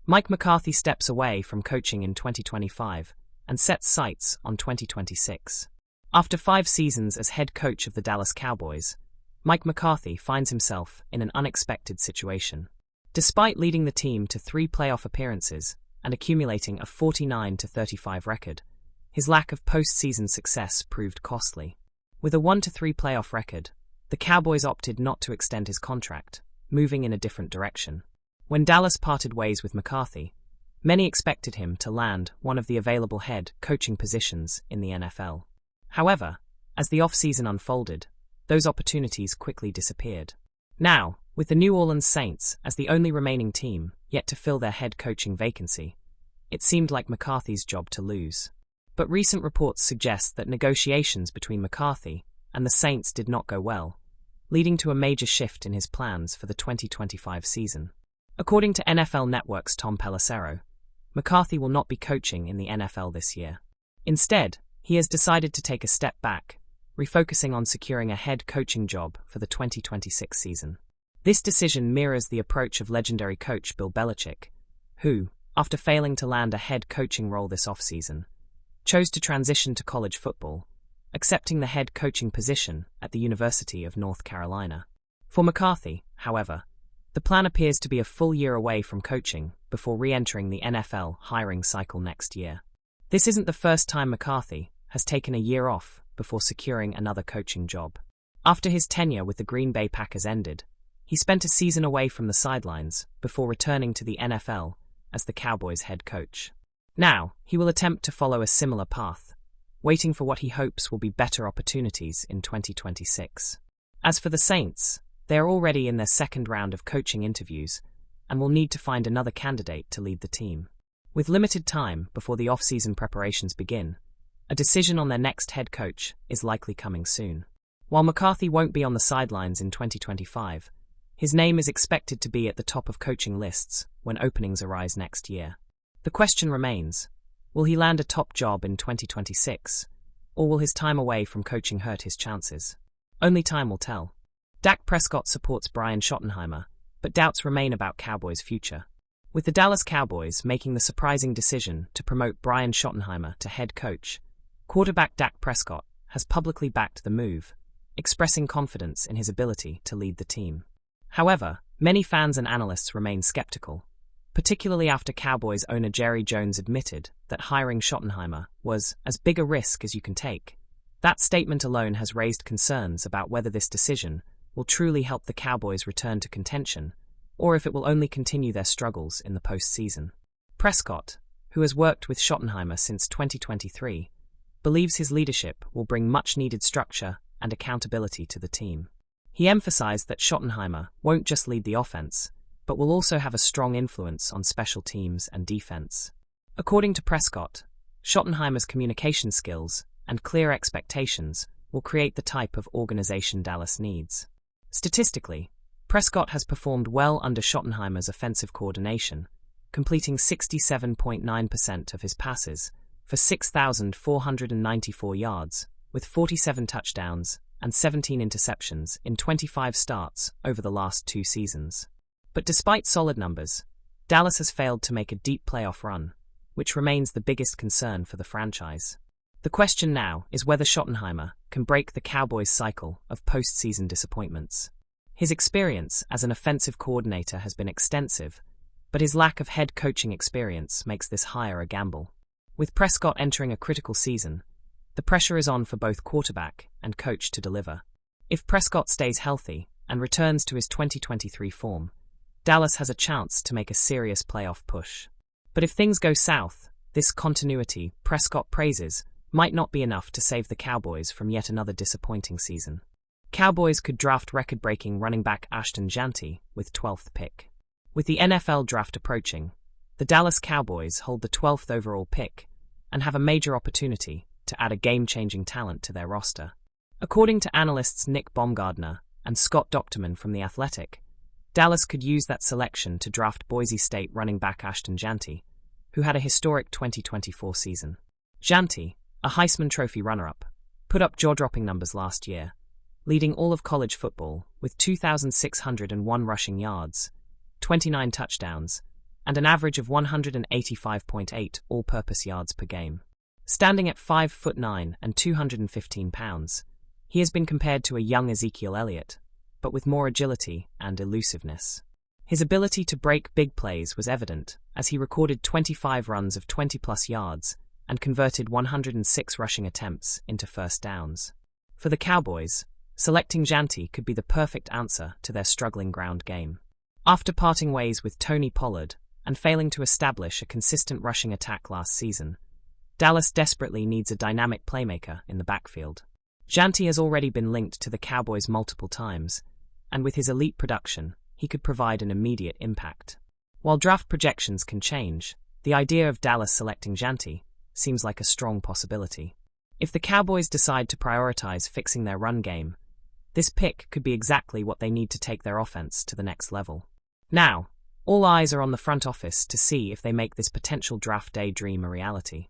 Mike McCarthy steps away from coaching in 2025 and sets sights on 2026. After 5 seasons as head coach of the Dallas Cowboys, Mike McCarthy finds himself in an unexpected situation. Despite leading the team to 3 playoff appearances and accumulating a 49-35 record, his lack of postseason success proved costly. With a 1-3 playoff record, the Cowboys opted not to extend his contract, moving in a different direction. When Dallas parted ways with McCarthy, many expected him to land one of the available head coaching positions in the NFL. However, as the offseason unfolded, those opportunities quickly disappeared. Now, with the New Orleans Saints as the only remaining team yet to fill their head coaching vacancy, it seemed like McCarthy's job to lose. But recent reports suggest that negotiations between McCarthy and the Saints did not go well, leading to a major shift in his plans for the 2025 season. According to NFL Network's Tom Pelissero, McCarthy will not be coaching in the NFL this year. Instead, he has decided to take a step back, refocusing on securing a head coaching job for the 2026 season. This decision mirrors the approach of legendary coach Bill Belichick, who, after failing to land a head coaching role this offseason, chose to transition to college football, accepting the head coaching position at the University of North Carolina. For McCarthy, however, the plan appears to be a full year away from coaching before re-entering the NFL hiring cycle next year. This isn't the first time McCarthy has taken a year off before securing another coaching job. After his tenure with the Green Bay Packers ended, he spent a season away from the sidelines before returning to the NFL as the Cowboys head coach. Now, he will attempt to follow a similar path, waiting for what he hopes will be better opportunities in 2026. As for the Saints, they are already in their second round of coaching interviews and will need to find another candidate to lead the team. With limited time before the off-season preparations begin, a decision on their next head coach is likely coming soon. While McCarthy won't be on the sidelines in 2025, his name is expected to be at the top of coaching lists when openings arise next year. The question remains, will he land a top job in 2026, or will his time away from coaching hurt his chances? Only time will tell. Dak Prescott supports Brian Schottenheimer, but doubts remain about Cowboys' future. With the Dallas Cowboys making the surprising decision to promote Brian Schottenheimer to head coach, quarterback Dak Prescott has publicly backed the move, expressing confidence in his ability to lead the team. However, many fans and analysts remain skeptical, particularly after Cowboys owner Jerry Jones admitted that hiring Schottenheimer was as big a risk as you can take. That statement alone has raised concerns about whether this decision will truly help the Cowboys return to contention, or if it will only continue their struggles in the postseason. Prescott, who has worked with Schottenheimer since 2023, believes his leadership will bring much-needed structure and accountability to the team. He emphasized that Schottenheimer won't just lead the offense, but will also have a strong influence on special teams and defense. According to Prescott, Schottenheimer's communication skills and clear expectations will create the type of organization Dallas needs. Statistically, Prescott has performed well under Schottenheimer's offensive coordination, completing 67.9% of his passes for 6,494 yards, with 47 touchdowns and 17 interceptions in 25 starts over the last 2 seasons. But despite solid numbers, Dallas has failed to make a deep playoff run, which remains the biggest concern for the franchise. The question now is whether Schottenheimer can break the Cowboys' cycle of postseason disappointments. His experience as an offensive coordinator has been extensive, but his lack of head coaching experience makes this hire a gamble. With Prescott entering a critical season, the pressure is on for both quarterback and coach to deliver. If Prescott stays healthy and returns to his 2023 form, Dallas has a chance to make a serious playoff push. But if things go south, this continuity Prescott praises might not be enough to save the Cowboys from yet another disappointing season. Cowboys could draft record-breaking running back Ashton Jeanty with 12th pick. With the NFL draft approaching, the Dallas Cowboys hold the 12th overall pick and have a major opportunity to add a game-changing talent to their roster. According to analysts Nick Baumgardner and Scott Docterman from The Athletic, Dallas could use that selection to draft Boise State running back Ashton Jeanty, who had a historic 2024 season. Jeanty, a Heisman Trophy runner-up, put up jaw-dropping numbers last year, leading all of college football with 2,601 rushing yards, 29 touchdowns, and an average of 185.8 all-purpose yards per game. Standing at 5'9" and 215 pounds, he has been compared to a young Ezekiel Elliott, but with more agility and elusiveness. His ability to break big plays was evident, as he recorded 25 runs of 20-plus yards and converted 106 rushing attempts into first downs. For the Cowboys, selecting Jeanty could be the perfect answer to their struggling ground game. After parting ways with Tony Pollard and failing to establish a consistent rushing attack last season, Dallas desperately needs a dynamic playmaker in the backfield. Jeanty has already been linked to the Cowboys multiple times, and with his elite production, he could provide an immediate impact. While draft projections can change, the idea of Dallas selecting Jeanty seems like a strong possibility. If the Cowboys decide to prioritize fixing their run game, this pick could be exactly what they need to take their offense to the next level. Now, all eyes are on the front office to see if they make this potential draft day dream a reality.